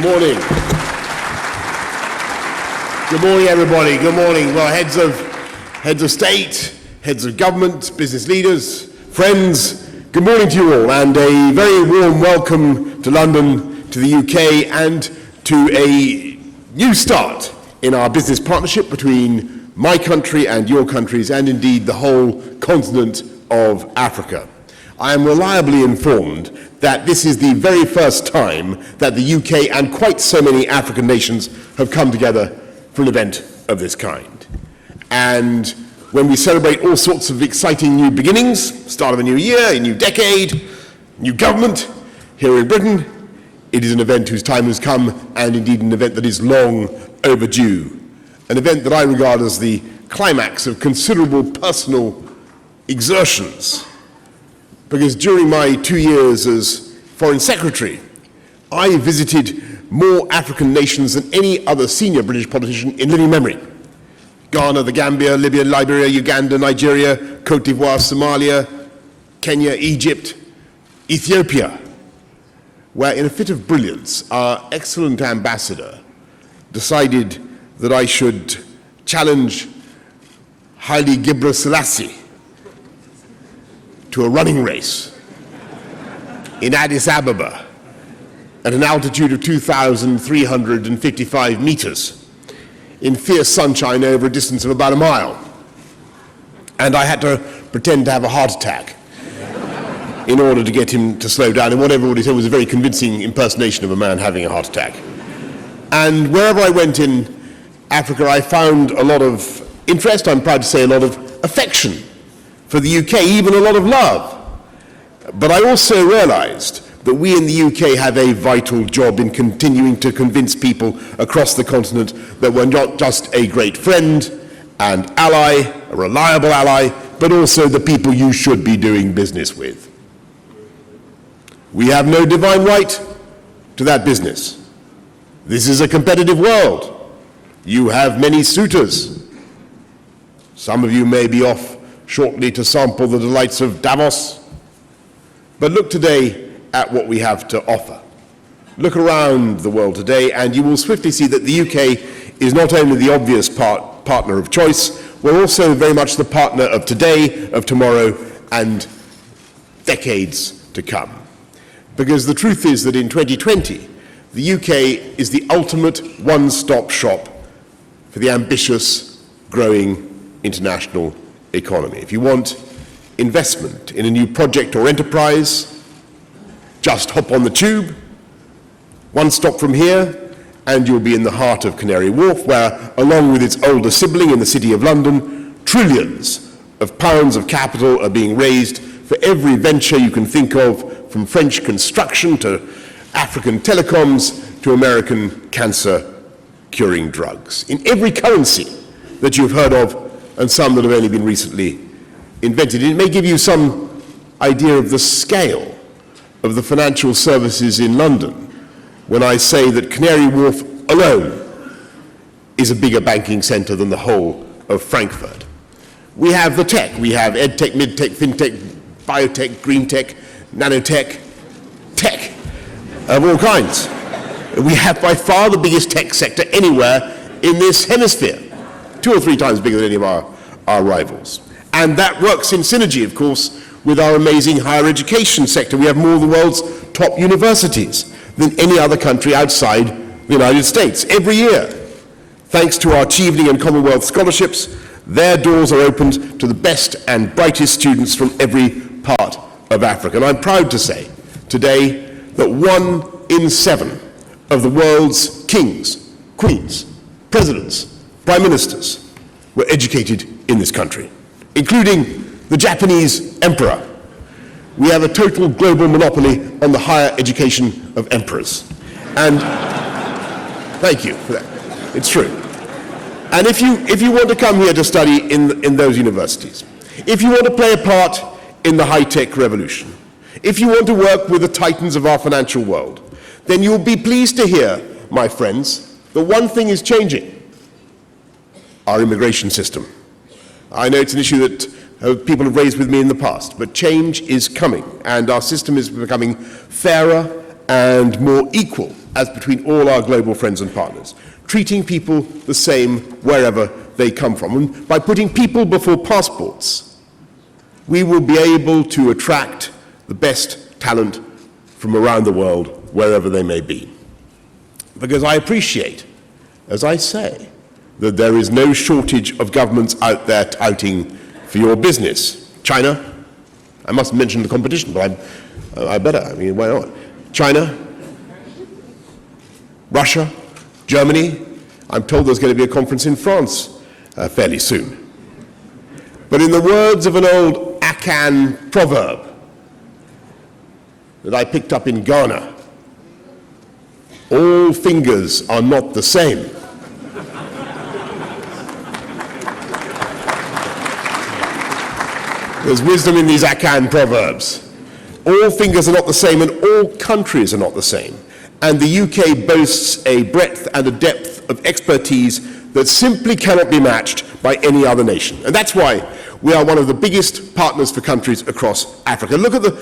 Good morning. Good morning, everybody. Good morning. Well, heads of state, heads of government, business leaders, friends, good morning to you all, and a very warm welcome to London, to the UK, and to a new start in our business partnership between my country and your countries, and indeed the whole continent of Africa. I am reliably informed that this is the very first time that the UK and quite so many African nations have come together for an event of this kind. And when we celebrate all sorts of exciting new beginnings, start of a new year, a new decade, new government here in Britain, it is an event whose time has come, and indeed an event that is long overdue. An event that I regard as the climax of considerable personal exertions. Because during my 2 years as Foreign Secretary, I visited more African nations than any other senior British politician in living memory. Ghana, the Gambia, Libya, Liberia, Uganda, Nigeria, Cote d'Ivoire, Somalia, Kenya, Egypt, Ethiopia, where in a fit of brilliance, our excellent ambassador decided that I should challenge Haile Gebrselassie to a running race in Addis Ababa at an altitude of 2,355 meters in fierce sunshine over a distance of about a mile. And I had to pretend to have a heart attack in order to get him to slow down, and what everybody said was a very convincing impersonation of a man having a heart attack. And wherever I went in Africa, I found a lot of interest, I'm proud to say a lot of affection for the UK, even a lot of love. But I also realized that we in the UK have a vital job in continuing to convince people across the continent that we're not just a great friend and ally, a reliable ally, but also the people you should be doing business with. We have no divine right to that business. This is a competitive world. You have many suitors. Some of you may be off shortly to sample the delights of Davos. But look today at what we have to offer. Look around the world today and you will swiftly see that the UK is not only the obvious partner of choice, we're also very much the partner of today, of tomorrow, and decades to come. Because the truth is that in 2020, the UK is the ultimate one-stop shop for the ambitious, growing international economy. If you want investment in a new project or enterprise, just hop on the tube, one stop from here, and you'll be in the heart of Canary Wharf, where, along with its older sibling in the City of London, trillions of pounds of capital are being raised for every venture you can think of, from French construction to African telecoms to American cancer-curing drugs. In every currency that you've heard of, and some that have only been recently invented. It may give you some idea of the scale of the financial services in London when I say that Canary Wharf alone is a bigger banking centre than the whole of Frankfurt. We have the tech. We have edtech, midtech, fintech, biotech, green tech, nanotech, tech of all kinds. We have by far the biggest tech sector anywhere in this hemisphere, 2 or 3 times bigger than any of our rivals. And that works in synergy, of course, with our amazing higher education sector. We have more of the world's top universities than any other country outside the United States. Every year, thanks to our Chevening and Commonwealth scholarships, their doors are opened to the best and brightest students from every part of Africa. And I'm proud to say today that 1 in 7 of the world's kings, queens, presidents, prime ministers were educated in this country, including the Japanese emperor. We have a total global monopoly on the higher education of emperors. And thank you for that. It's true. And if you want to come here to study in those universities, if you want to play a part in the high-tech revolution, if you want to work with the titans of our financial world, then you'll be pleased to hear, my friends, that one thing is changing: our immigration system. I know it's an issue that people have raised with me in the past, but change is coming, and our system is becoming fairer and more equal as between all our global friends and partners, treating people the same wherever they come from. And by putting people before passports, we will be able to attract the best talent from around the world, wherever they may be. Because I appreciate, as I say, that there is no shortage of governments out there touting for your business. China, I must mention the competition, but I better, I mean, why not? China, Russia, Germany. I'm told there's going to be a conference in France fairly soon. But in the words of an old Akan proverb that I picked up in Ghana, all fingers are not the same. There's wisdom in these Akan proverbs. All fingers are not the same, and all countries are not the same. And the UK boasts a breadth and a depth of expertise that simply cannot be matched by any other nation. And that's why we are one of the biggest partners for countries across Africa. Look at the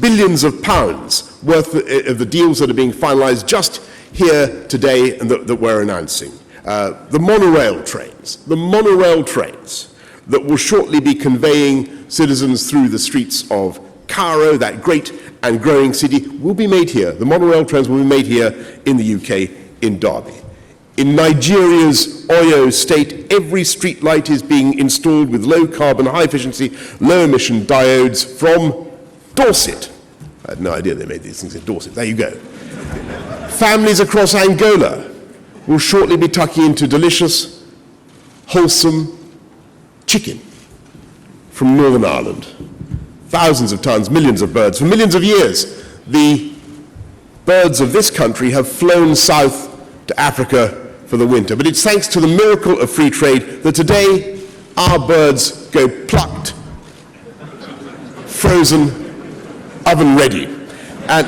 billions of pounds worth of the deals that are being finalized just here today and that we're announcing. The monorail trains that will shortly be conveying citizens through the streets of Cairo, that great and growing city, will be made here. The monorail trains will be made here in the UK, in Derby. In Nigeria's Oyo state, every street light is being installed with low carbon, high efficiency, low emission diodes from Dorset. I had no idea they made these things in Dorset. There you go. Families across Angola will shortly be tucking into delicious, wholesome chicken from Northern Ireland. Thousands of tons, millions of birds. For millions of years, the birds of this country have flown south to Africa for the winter. But it's thanks to the miracle of free trade that today our birds go plucked, frozen, oven ready. And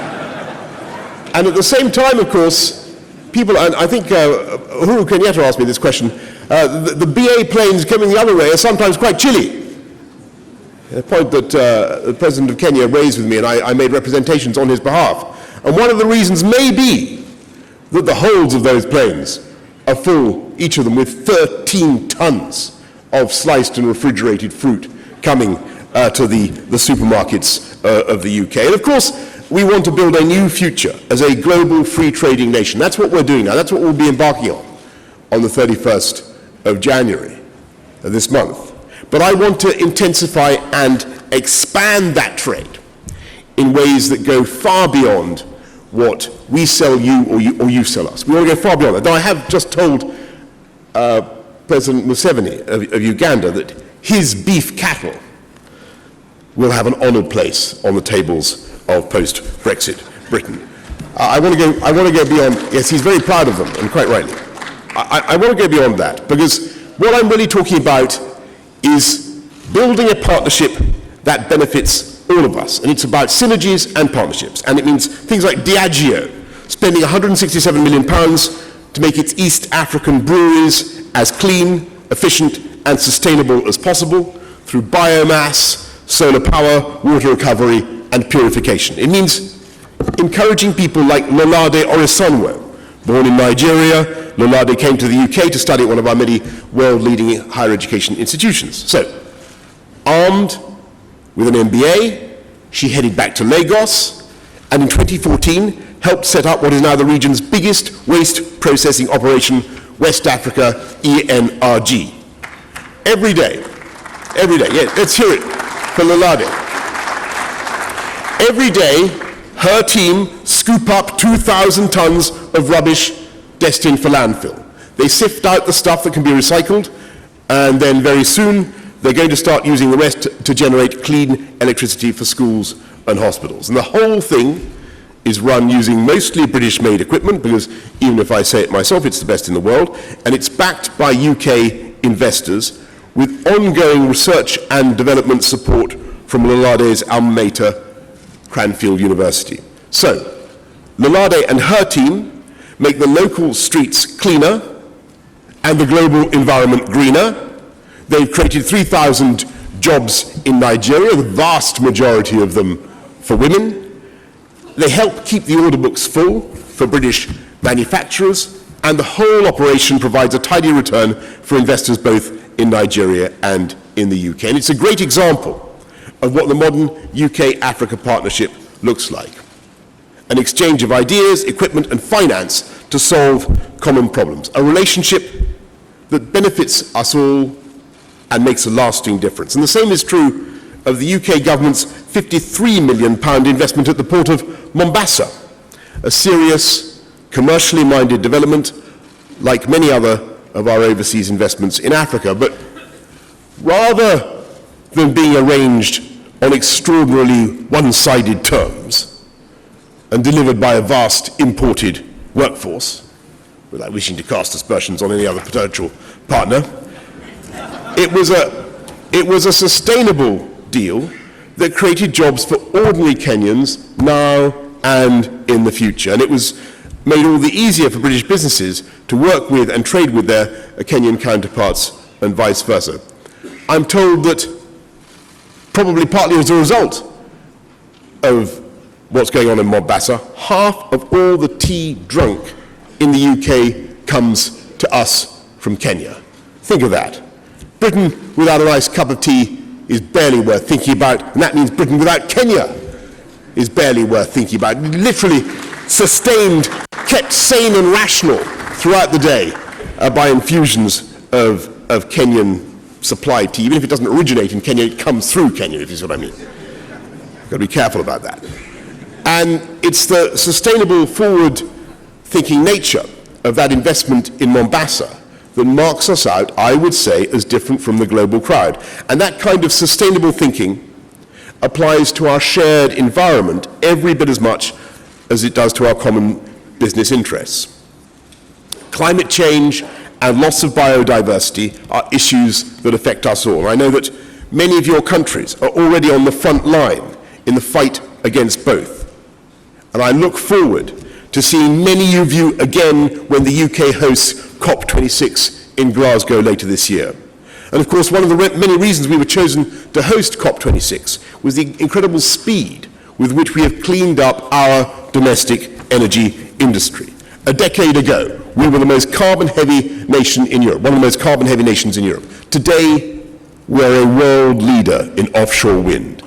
at the same time, of course, people, and I think Uhuru Kenyatta asked me this question, the BA planes coming the other way are sometimes quite chilly. A point that the President of Kenya raised with me, and I made representations on his behalf. And one of the reasons may be that the holds of those planes are full, each of them, with 13 tons of sliced and refrigerated fruit coming to the supermarkets of the UK. And of course, we want to build a new future as a global free trading nation. That's what we're doing now. That's what we'll be embarking on the 31st of January of this month. But I want to intensify and expand that trade in ways that go far beyond what we sell you or you sell us. We want to go far beyond that. Now, I have just told President Museveni of Uganda that his beef cattle will have an honoured place on the tables of post-Brexit Britain. I want to go beyond. Yes, he's very proud of them, and quite rightly. I want to go beyond that, because what I'm really talking about is building a partnership that benefits all of us, and it's about synergies and partnerships, and it means things like Diageo spending £167 million to make its East African breweries as clean, efficient, and sustainable as possible through biomass, solar power, water recovery, and purification. It means encouraging people like Lolade Orisonwo. Born in Nigeria, Lolade came to the UK to study at one of our many world-leading higher education institutions. So, armed with an MBA, she headed back to Lagos, and in 2014 helped set up what is now the region's biggest waste processing operation, West Africa ENRG. Every day, yeah, let's hear it for Lolade. Every day, her team scoop up 2,000 tons of rubbish destined for landfill. They sift out the stuff that can be recycled, and then very soon they're going to start using the rest to generate clean electricity for schools and hospitals. And the whole thing is run using mostly British-made equipment, because even if I say it myself, it's the best in the world, and it's backed by UK investors with ongoing research and development support from Lolade's alma mater, Cranfield University. So, Lolade and her team make the local streets cleaner and the global environment greener. They've created 3,000 jobs in Nigeria, the vast majority of them for women. They help keep the order books full for British manufacturers, and the whole operation provides a tidy return for investors both in Nigeria and in the UK. And it's a great example of what the modern UK-Africa partnership looks like. An exchange of ideas, equipment, and finance to solve common problems. A relationship that benefits us all and makes a lasting difference. And the same is true of the UK government's £53 million investment at the port of Mombasa, a serious, commercially minded development like many other of our overseas investments in Africa. But rather than being arranged on extraordinarily one-sided terms and delivered by a vast imported workforce, without wishing to cast aspersions on any other potential partner, it was a sustainable deal that created jobs for ordinary Kenyans now and in the future. And it was made all the easier for British businesses to work with and trade with their Kenyan counterparts and vice versa. I'm told that probably partly as a result of what's going on in Mombasa, half of all the tea drunk in the UK comes to us from Kenya. Think of that. Britain without a nice cup of tea is barely worth thinking about, and that means Britain without Kenya is barely worth thinking about. Literally sustained, kept sane and rational throughout the day by infusions of Kenyan supplied tea. Even if it doesn't originate in Kenya, it comes through Kenya, if you see what I mean. Got to be careful about that. And it's the sustainable, forward-thinking nature of that investment in Mombasa that marks us out, I would say, as different from the global crowd. And that kind of sustainable thinking applies to our shared environment every bit as much as it does to our common business interests. Climate change and loss of biodiversity are issues that affect us all. I know that many of your countries are already on the front line in the fight against both. And I look forward to seeing many of you again when the UK hosts COP26 in Glasgow later this year. And of course, one of the many reasons we were chosen to host COP26 was the incredible speed with which we have cleaned up our domestic energy industry. A decade ago, we were the most carbon-heavy nation in Europe, one of the most carbon-heavy nations in Europe. Today, we're a world leader in offshore wind.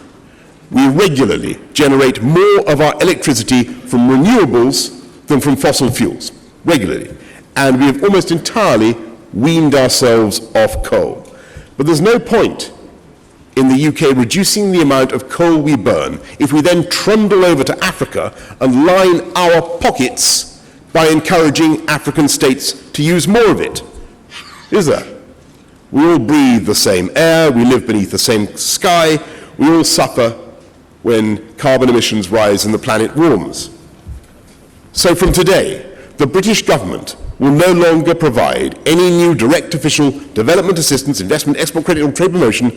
We regularly generate more of our electricity from renewables than from fossil fuels, regularly. And we have almost entirely weaned ourselves off coal. But there's no point in the UK reducing the amount of coal we burn if we then trundle over to Africa and line our pockets by encouraging African states to use more of it. Is there? We all breathe the same air, we live beneath the same sky, we all suffer when carbon emissions rise and the planet warms. So from today, the British government will no longer provide any new direct official development assistance, investment, export credit or trade promotion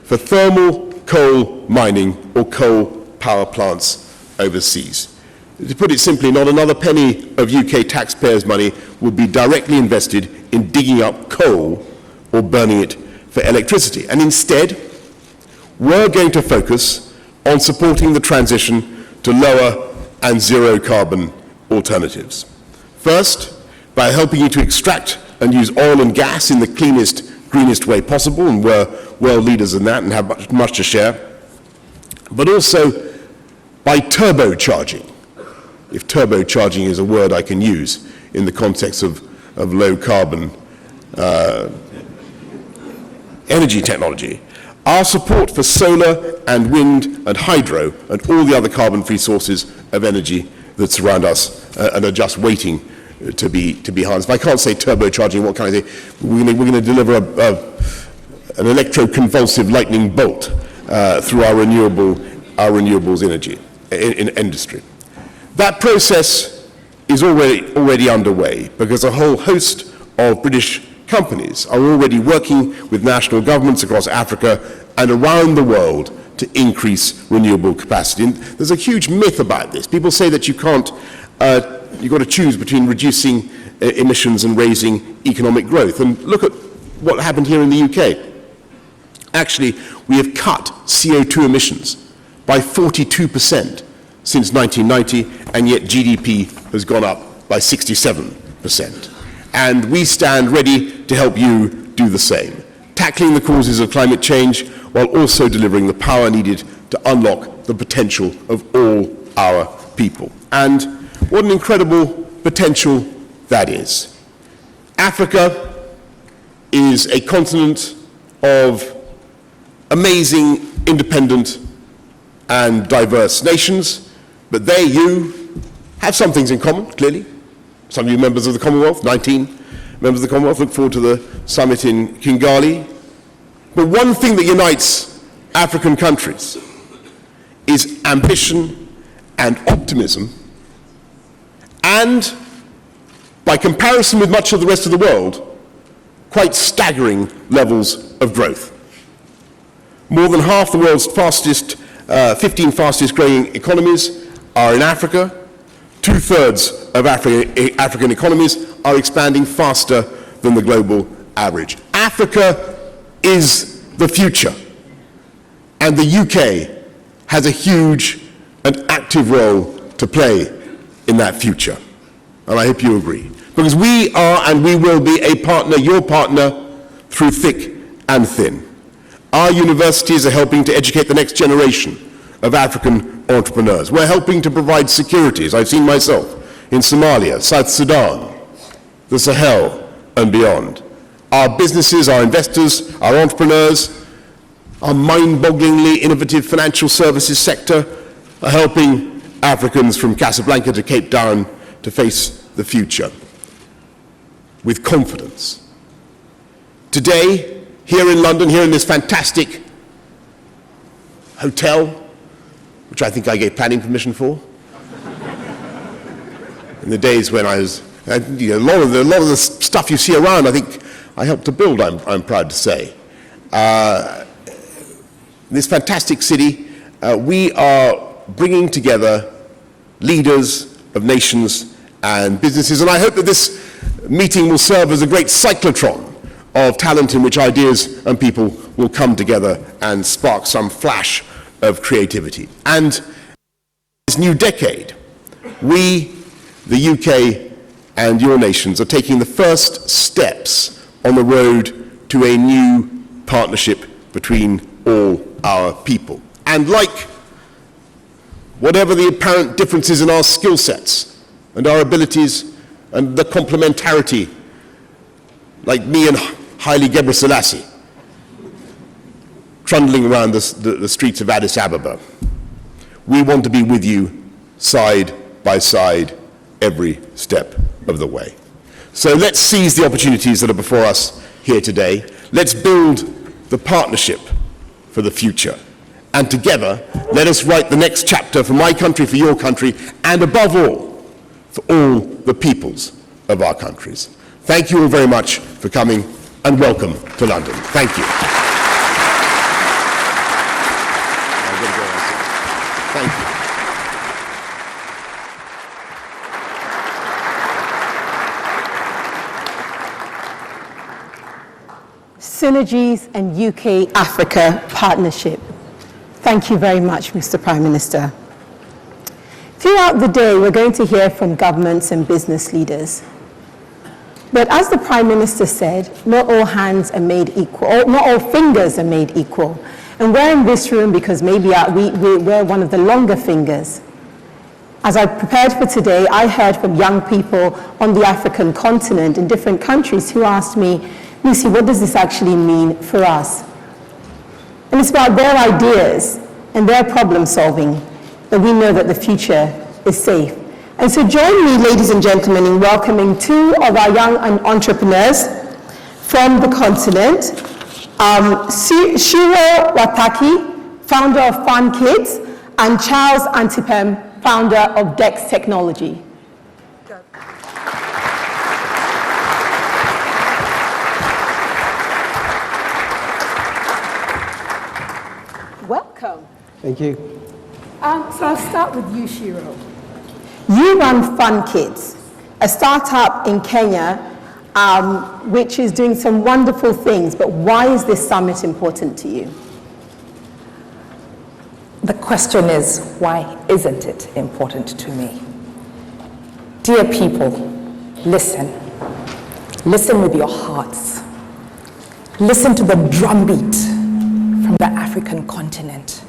for thermal coal mining or coal power plants overseas. To put it simply, not another penny of UK taxpayers' money will be directly invested in digging up coal or burning it for electricity. And instead, we're going to focus on supporting the transition to lower and zero carbon alternatives. First, by helping you to extract and use oil and gas in the cleanest, greenest way possible, and we're world leaders in that and have much to share, but also by turbocharging, if turbocharging is a word I can use in the context of low carbon energy technology, our support for solar and wind and hydro and all the other carbon-free sources of energy that surround us and are just waiting to be harnessed. If I can't say turbocharging, what can I say? We're going to deliver an electroconvulsive lightning bolt through our renewables energy in industry. That process is already underway because a whole host of British companies are already working with national governments across Africa and around the world to increase renewable capacity. And there's a huge myth about this. People say that you've got to choose between reducing emissions and raising economic growth. And look at what happened here in the UK. Actually, we have cut CO2 emissions by 42% since 1990, and yet GDP has gone up by 67%. And we stand ready to help you do the same, tackling the causes of climate change while also delivering the power needed to unlock the potential of all our people. And what an incredible potential that is. Africa is a continent of amazing, independent, and diverse nations, but they, you, have some things in common, clearly. Some of you members of the Commonwealth, 19 members of the Commonwealth, look forward to the summit in Kigali. But one thing that unites African countries is ambition and optimism, and, by comparison with much of the rest of the world, quite staggering levels of growth. More than half the world's 15 fastest growing economies are in Africa. 2/3 of African economies are expanding faster than the global average. Africa is the future, and the UK has a huge and active role to play in that future. And I hope you agree. Because we are and we will be a partner, your partner, through thick and thin. Our universities are helping to educate the next generation of African entrepreneurs. We're helping to provide security, as I've seen myself, in Somalia, South Sudan, the Sahel, and beyond. Our businesses, our investors, our entrepreneurs, our mind-bogglingly innovative financial services sector are helping Africans from Casablanca to Cape Town to face the future with confidence. Today, here in London, here in this fantastic hotel, which I think I gave planning permission for, in the days when I was, a lot of the stuff you see around, I think I helped to build, I'm proud to say. This fantastic city, we are bringing together leaders of nations and businesses, and I hope that this meeting will serve as a great cyclotron of talent in which ideas and people will come together and spark some flash of creativity. And this new decade, we, the UK and your nations, are taking the first steps on the road to a new partnership between all our people. And like whatever the apparent differences in our skill sets and our abilities and the complementarity, like me and Haile Gebrselassie, trundling around the streets of Addis Ababa, we want to be with you side by side every step of the way. So let's seize the opportunities that are before us here today. Let's build the partnership for the future. And together, let us write the next chapter for my country, for your country, and above all, for all the peoples of our countries. Thank you all very much for coming, and welcome to London. Thank you. Thank you. Synergies and UK-Africa partnership. Thank you very much, Mr. Prime Minister. Throughout the day, we're going to hear from governments and business leaders. But as the Prime Minister said, not all hands are made equal, or not all fingers are made equal. And we're in this room because maybe we're one of the longer fingers. As I prepared for today, I heard from young people on the African continent in different countries who asked me, Lucy, what does this actually mean for us? And it's about their ideas and their problem solving that we know that the future is safe. And so join me, ladies and gentlemen, in welcoming two of our young entrepreneurs from the continent. Shiro Wataki, founder of Fun Kids, and Charles Antipem, founder of Dex Technology. Welcome. Thank you. So I'll start with you, Shiro. You run Fun Kids, a startup in Kenya, which is doing some wonderful things, but why is this summit important to you? The question is, why isn't it important to me? Dear people, Listen. Listen with your hearts. Listen to the drumbeat from the African continent.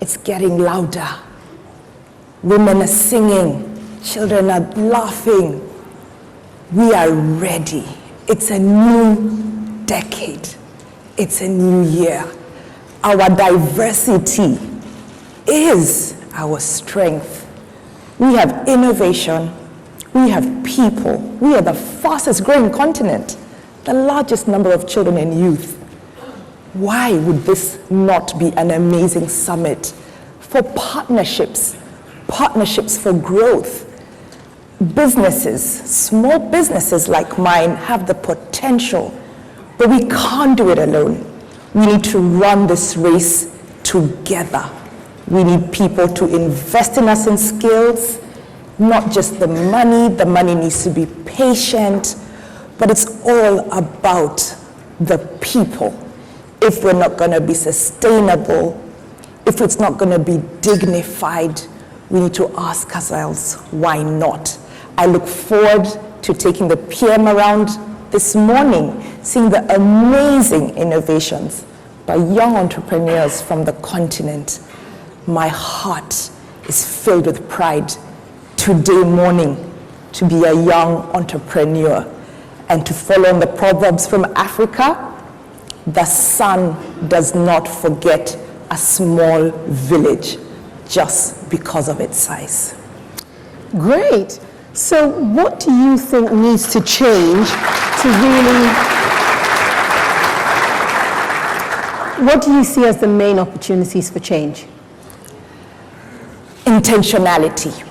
It's getting louder. Women are singing. Children are laughing. We are ready. It's a new decade. It's a new year. Our diversity is our strength. We have innovation. We have people. We are the fastest growing continent, the largest number of children and youth. Why would this not be an amazing summit for partnerships for growth? Businesses, small businesses like mine have the potential, but we can't do it alone. We need to run this race together. We need people to invest in us in skills, not just the money needs to be patient, but it's all about the people. If we're not going to be sustainable, if it's not going to be dignified, we need to ask ourselves, why not? I look forward to taking the PM around this morning, seeing the amazing innovations by young entrepreneurs from the continent. My heart is filled with pride today morning to be a young entrepreneur and to follow on the proverbs from Africa. The sun does not forget a small village just because of its size. Great. So what do you think needs to change to really, what do you see as the main opportunities for change? Intentionality.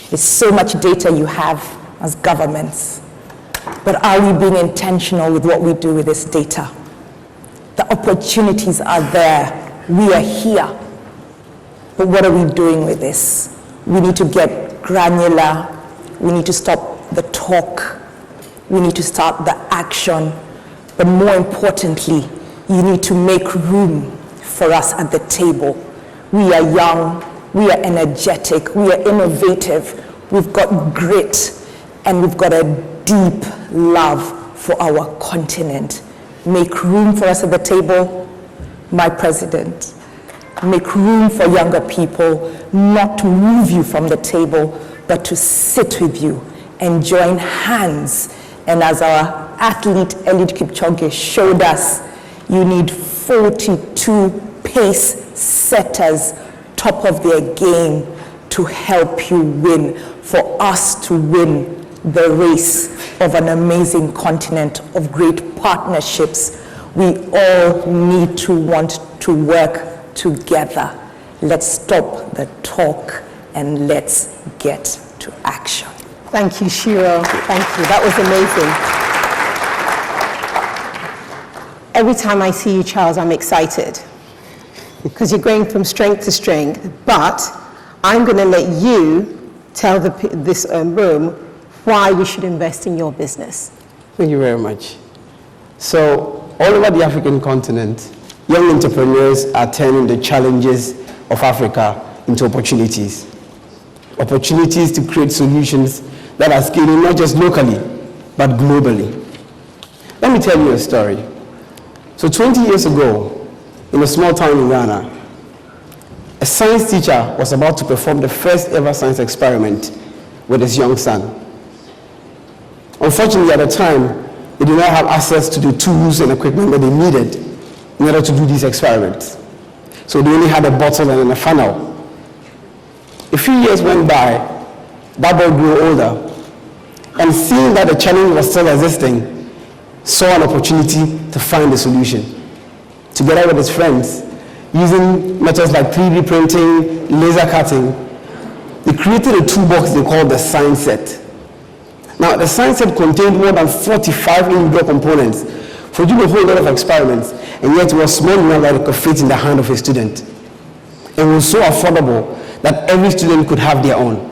There's so much data you have as governments, but are we being intentional with what we do with this data? The opportunities are there. We are here. But what are we doing with this? We need to get granular. We need to stop the talk. We need to start the action. But more importantly, you need to make room for us at the table. We are young. We are energetic. We are innovative. We've got grit. And we've got a deep love for our continent. Make room for us at the table, my president. Make room for younger people, not to move you from the table, but to sit with you and join hands. And as our athlete Eliud Kipchoge showed us, you need 42 pace setters, top of their game, to help you win, for us to win the race of an amazing continent of great partnerships. We all need to want to work together. Let's stop the talk and let's get to action. Thank you, Shiro. Thank you. That was amazing. Every time I see you, Charles, I'm excited because you're going from strength to strength, but I'm going to let you tell this room why we should invest in your business. Thank you very much. So, all over the African continent, young entrepreneurs are turning the challenges of Africa into opportunities. Opportunities to create solutions that are scaling not just locally, but globally. Let me tell you a story. So 20 years ago, in a small town in Ghana, a science teacher was about to perform the first ever science experiment with his young son. Unfortunately, at the time, they did not have access to the tools and equipment that they needed in order to do these experiments. So they only had a bottle and a funnel. A few years went by, that boy grew older, and seeing that the challenge was still existing, saw an opportunity to find a solution. Together with his friends, using methods like 3D printing, laser cutting, they created a toolbox they called the science set. Now, the science set contained more than 45 individual components for doing a whole lot of experiments, and yet it was small enough that it could fit in the hand of a student. It was so affordable that every student could have their own.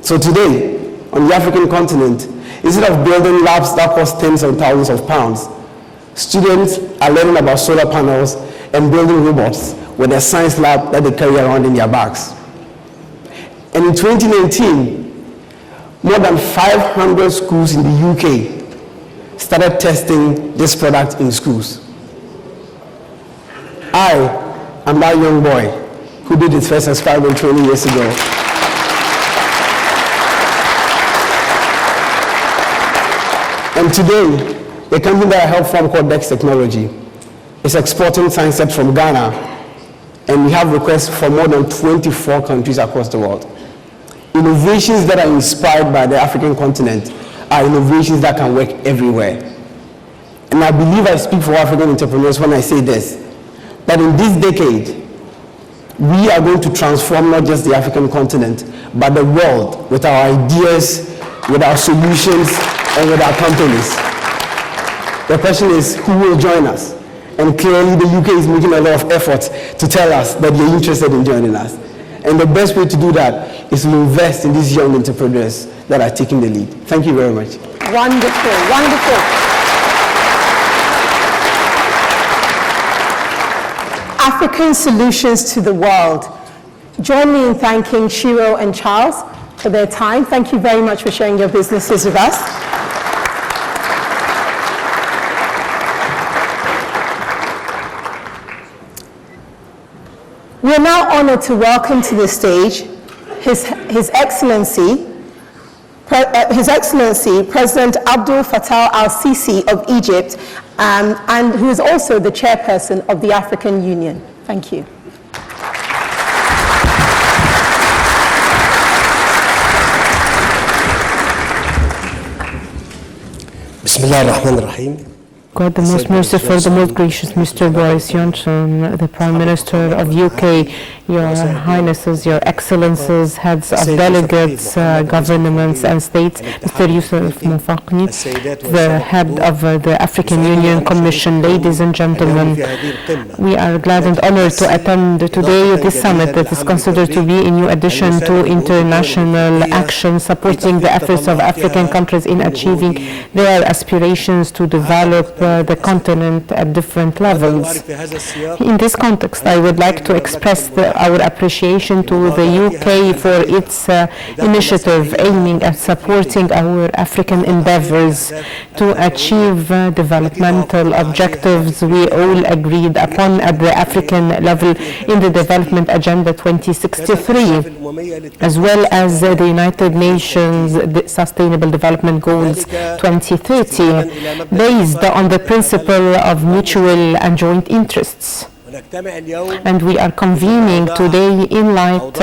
So today, on the African continent, instead of building labs that cost tens of thousands of pounds, students are learning about solar panels and building robots with a science lab that they carry around in their bags. And in 2019, more than 500 schools in the UK started testing this product in schools. I am that young boy who did his first experiment 20 years ago. And today, the company that I helped form called Dex Technology is exporting science from Ghana, and we have requests from more than 24 countries across the world. Innovations that are inspired by the African continent are innovations that can work everywhere. And I believe I speak for African entrepreneurs when I say this, that in this decade, we are going to transform not just the African continent, but the world with our ideas, with our solutions, and with our companies. The question is, who will join us? And clearly the UK is making a lot of effort to tell us that they're interested in joining us. And the best way to do that is to invest in these young entrepreneurs that are taking the lead. Thank you very much. Wonderful, wonderful. African solutions to the world. Join me in thanking Shiro and Charles for their time. Thank you very much for sharing your businesses with us. We are now honored to welcome to the stage His Excellency President Abdel Fattah El-Sisi of Egypt, and who is also the chairperson of the African Union. Thank you. Bismillah ar-Rahman ar-Rahim. God the most merciful, the most gracious, Mr. Boris Johnson, the Prime Minister of UK, Your Highnesses, Your Excellencies, heads of delegates, governments and states, Mr. Yusuf Mufaqni, the head of the African Union Commission, ladies and gentlemen, we are glad and honored to attend today this summit that is considered to be a new addition to international action supporting the efforts of African countries in achieving their aspirations to develop the continent at different levels. In this context, I would like to express our appreciation to the UK for its initiative aiming at supporting our African endeavors to achieve developmental objectives we all agreed upon at the African level in the Development Agenda 2063, as well as the United Nations Sustainable Development Goals 2030, based on the principle of mutual and joint interests. And we are convening today in light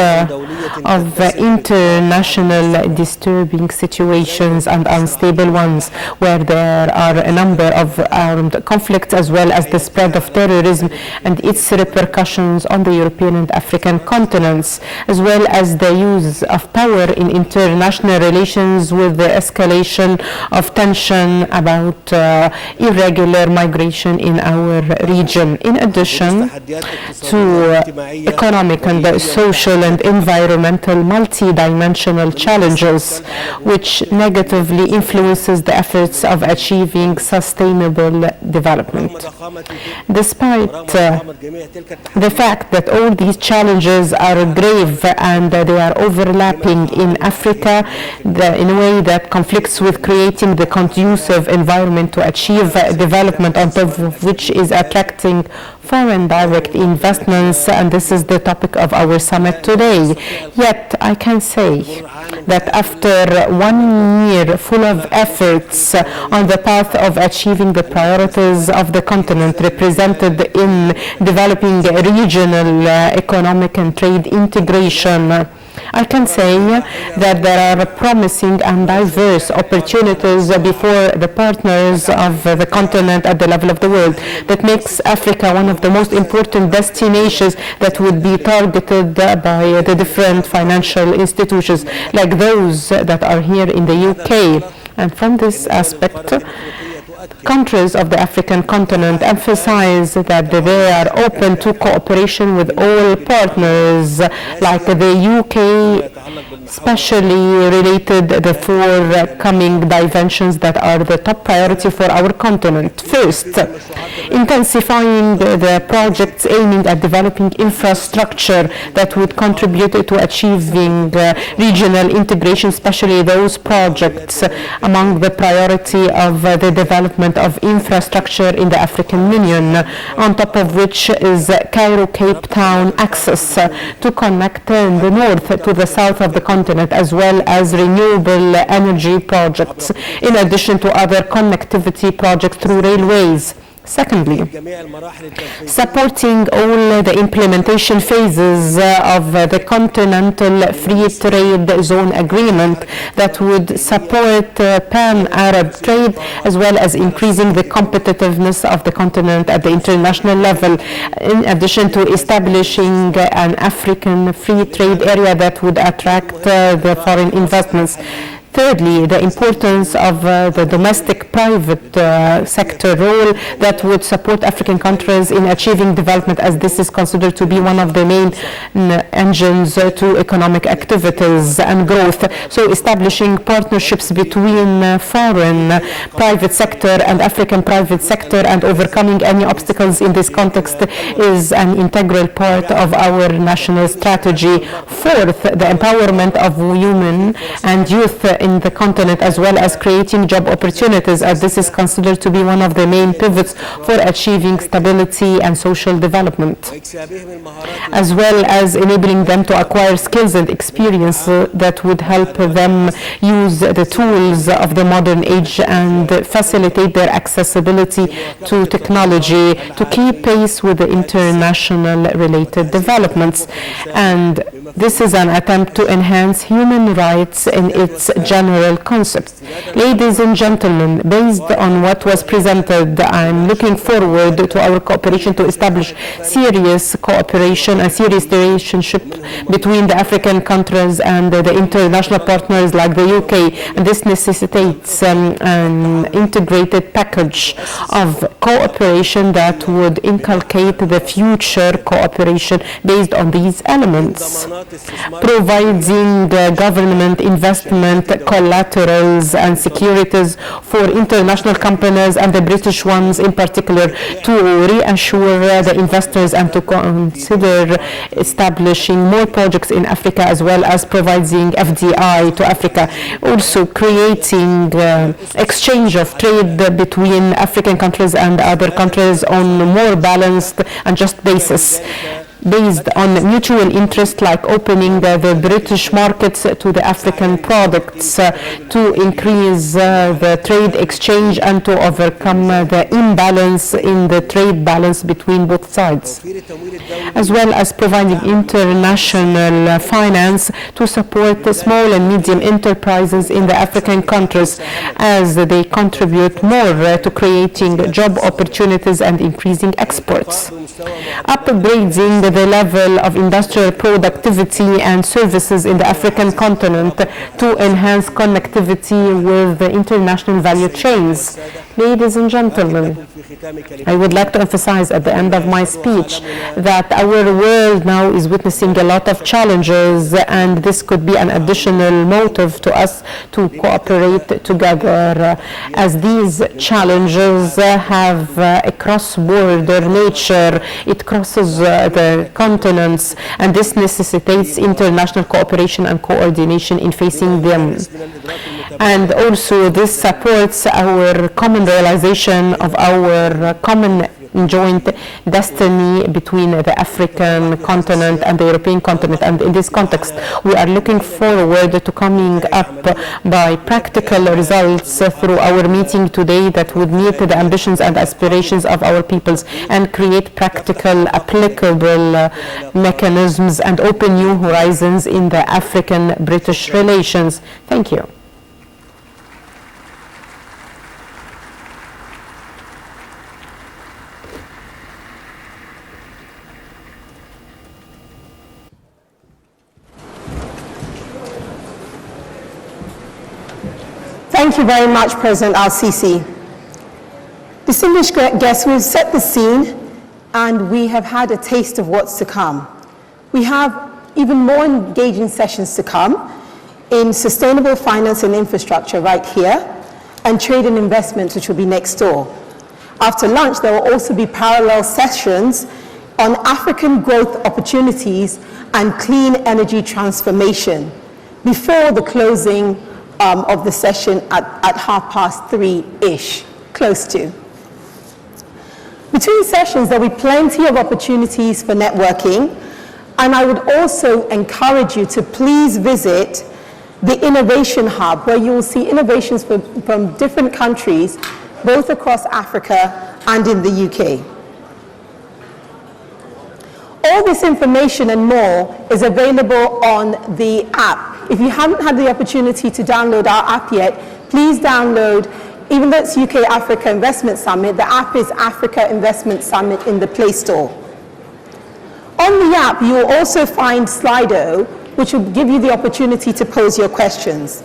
of international disturbing situations and unstable ones, where there are a number of armed conflicts, as well as the spread of terrorism and its repercussions on the European and African continents, as well as the use of power in international relations with the escalation of tension about irregular migration in our region. In addition to economic and social and environmental multi-dimensional challenges, which negatively influences the efforts of achieving sustainable development. Despite the fact that all these challenges are grave and they are overlapping in Africa in a way that conflicts with creating the conducive environment to achieve development, on top of which is attracting foreign direct investments, and this is the topic of our summit today. Yet I can say that after 1 year full of efforts on the path of achieving the priorities of the continent represented in developing regional economic and trade integration, I can say that there are promising and diverse opportunities before the partners of the continent at the level of the world that makes Africa one of the most important destinations that would be targeted by the different financial institutions like those that are here in the UK. And from this aspect, countries of the African continent emphasize that they are open to cooperation with all partners, like the UK, especially related to the forthcoming dimensions that are the top priority for our continent. First, intensifying the projects aiming at developing infrastructure that would contribute to achieving regional integration, especially those projects among the priority of the development of infrastructure in the African Union, on top of which is Cairo-Cape Town access to connect the north to the south of the continent, as well as renewable energy projects, in addition to other connectivity projects through railways. Secondly, supporting all the implementation phases of the Continental Free Trade Zone Agreement that would support pan-Arab trade, as well as increasing the competitiveness of the continent at the international level, in addition to establishing an African free trade area that would attract the foreign investments. Thirdly, the importance of the domestic private sector role that would support African countries in achieving development, as this is considered to be one of the main engines to economic activities and growth. So establishing partnerships between foreign private sector and African private sector and overcoming any obstacles in this context is an integral part of our national strategy. Fourth, the empowerment of women and youth in the continent, as well as creating job opportunities, as this is considered to be one of the main pivots for achieving stability and social development, as well as enabling them to acquire skills and experience that would help them use the tools of the modern age and facilitate their accessibility to technology to keep pace with the international related developments. And this is an attempt to enhance human rights in its general concept. Ladies and gentlemen, based on what was presented, I'm looking forward to our cooperation to establish serious cooperation and serious relationship between the African countries and the international partners like the UK. And this necessitates an integrated package of cooperation that would inculcate the future cooperation based on these elements, providing government investment collaterals and securities for international companies and the British ones in particular to reassure the investors and to consider establishing more projects in Africa, as well as providing FDI to Africa. Also creating exchange of trade between African countries and other countries on a more balanced and just basis, based on mutual interest, like opening the British markets to the African products to increase the trade exchange and to overcome the imbalance in the trade balance between both sides, as well as providing international finance to support the small and medium enterprises in the African countries, as they contribute more to creating job opportunities and increasing exports. Upgrading the level of industrial productivity and services in the African continent to enhance connectivity with the international value chains. Ladies and gentlemen, I would like to emphasize at the end of my speech that our world now is witnessing a lot of challenges, and this could be an additional motive to us to cooperate together, as these challenges have a cross-border nature. It crosses the continents, and this necessitates international cooperation and coordination in facing them. And also this supports our common realization of our common joint destiny between the African continent and the European continent. And in this context, we are looking forward to coming up by practical results through our meeting today that would meet the ambitions and aspirations of our peoples and create practical, applicable mechanisms and open new horizons in the African-British relations. Thank you. Thank you very much, President El-Sisi. Distinguished guests, we've set the scene and we have had a taste of what's to come. We have even more engaging sessions to come in sustainable finance and infrastructure right here, and trade and investment, which will be next door. After lunch, there will also be parallel sessions on African growth opportunities and clean energy transformation before the closing of the session at 3:30-ish, close to. Between sessions, there'll be plenty of opportunities for networking, and I would also encourage you to please visit the Innovation Hub, where you will see innovations from different countries, both across Africa and in the UK. All this information and more is available on the app. If you haven't had the opportunity to download our app yet, please download. Even though it's UK Africa Investment Summit, the app is Africa Investment Summit in the Play Store. On the app, you will also find Slido, which will give you the opportunity to pose your questions.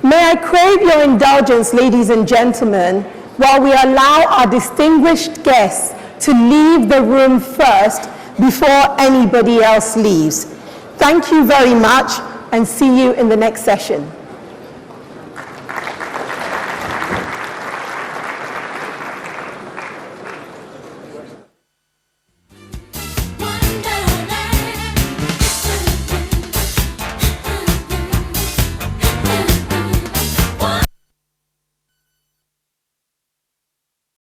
May I crave your indulgence, ladies and gentlemen, while we allow our distinguished guests to leave the room first before anybody else leaves. Thank you very much, and see you in the next session.